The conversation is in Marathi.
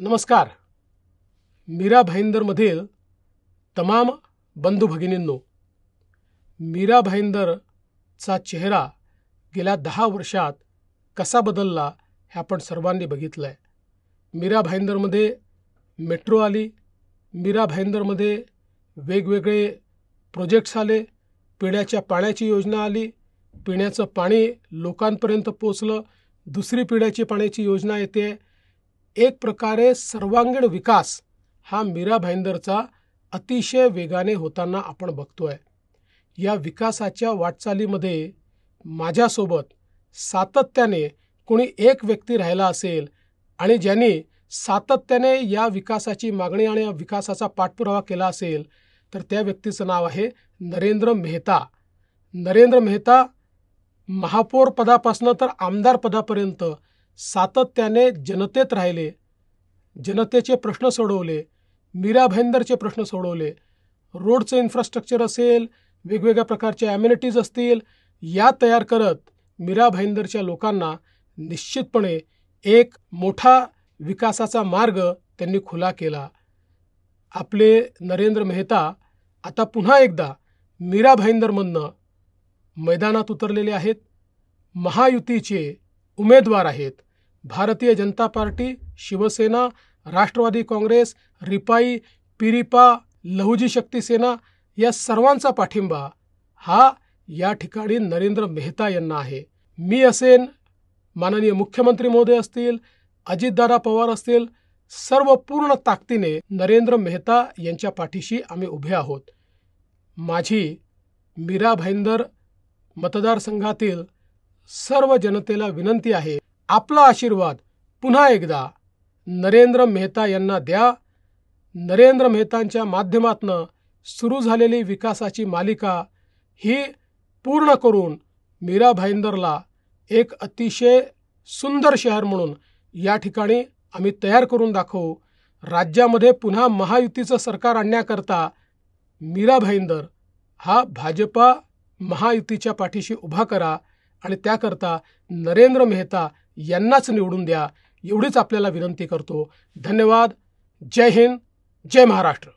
नमस्कार. मीरा भाईंदरमधील तमाम बंधू भगिनींनो, मीरा भाईंदरचा चेहरा गेल्या 10 वर्षात कसा बदलला हे आपण सर्वांनी बघितलं आहे. मीरा भाईंदरमध्ये मेट्रो आली, मीरा भाईंदरमध्ये वेगवेगळे प्रोजेक्ट्स आले, पिण्याच्या पाण्याची योजना आली, पिण्याचं पाणी लोकांपर्यंत पोचलं, दुसरी पिण्याची पाण्याची योजना येते. एक प्रकारे सर्वांगीण विकास हा मीरा भाईंदरचा अतिशय वेगाने होताना आपण बघतोय. या विकासाच्या वाटचालीमध्ये माझ्यासोबत सातत्याने कोणी एक व्यक्ती राहिला असेल आणि ज्यांनी सातत्याने या विकासाची मागणी आणि विकासाचा पाठपुरावा केला असेल तर त्या व्यक्तीचं नाव आहे नरेंद्र मेहता. नरेंद्र मेहता महापौर पदापासून तर आमदार पदापर्यंत सातत्याने जनतेत राहिले, जनतेचे प्रश्न सोडवले, मीरा भाईंदरचे प्रश्न सोडवले. रोडचं इन्फ्रास्ट्रक्चर असेल, वेगवेगळ्या प्रकारचे ॲम्युनिटीज असतील, या तयार करत मीरा भाईंदरच्या लोकांना निश्चितपणे एक मोठा विकासाचा मार्ग त्यांनी खुला केला. आपले नरेंद्र मेहता आता पुन्हा एकदा मीरा भाईंदरमधनं मैदानात उतरलेले आहेत. महायुतीचे उमेदवार आहेत. भारतीय जनता पार्टी, शिवसेना, राष्ट्रवादी काँग्रेस, रिपाई, पिरिपा, लहुजी शक्ती सेना या सर्वांचा पाठिंबा हा या ठिकाणी नरेंद्र मेहता यांना आहे. मी असेन, माननीय मुख्यमंत्री महोदय असतील, अजितदादा पवार असतील, सर्व पूर्ण ताकदीने नरेंद्र मेहता यांच्या पाठीशी आम्ही उभे आहोत. माझी मीरा भाईंदर मतदारसंघातील सर्व जनतेला विनंती आहे, आपला आशीर्वाद पुन्हा एकदा नरेंद्र मेहता यांना द्या. नरेंद्र मेहतांच्या माध्यमातून सुरू झालेली विकासाची मालिका ही पूर्ण करून मीरा भाईंदरला एक अतिशय सुंदर शहर म्हणून या ठिकाणी आम्ही तयार करून दाखवू. राज्यामध्ये पुन्हा महायुतीचं सरकार आणण्याकरता मीरा भाईंदर हा भाजपा महायुतीच्या पाठीशी उभा करा आणि त्याकरता नरेंद्र मेहता यांनाच निवडून द्या, एवढीच आपल्याला विनंती करतो. धन्यवाद. जय हिंद, जय महाराष्ट्र.